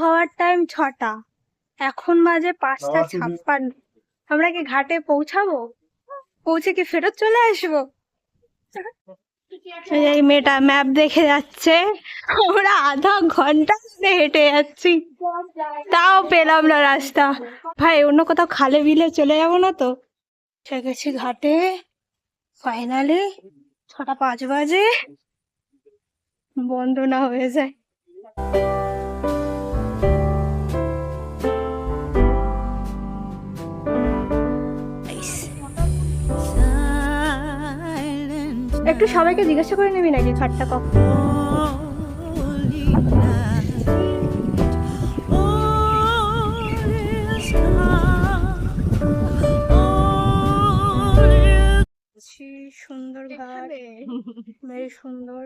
হওয়ার টাইম 6টা, এখন বাজে 5টা 56। আমরা কি ঘাটে পৌঁছাবো? পৌঁছে কি ফেরত চলে আসবো? এই মেয়েটা ম্যাপ দেখে যাচ্ছে, আমরা আধা ঘন্টা ধরে হেঁটে যাচ্ছি, তাও পেলাম না রাস্তা। ভাই অন্য কোথাও খালে বিলে চলে যাবো না তো? চলে গেছি ঘাটে ফাইনালি। 6টা 5 বাজে, বন্ধ না হয়ে যায়। একটু সবাইকে জিজ্ঞাসা করে নিবি নাকি ঘাটটা কখন? সুন্দর ঘাট, বেশ সুন্দর।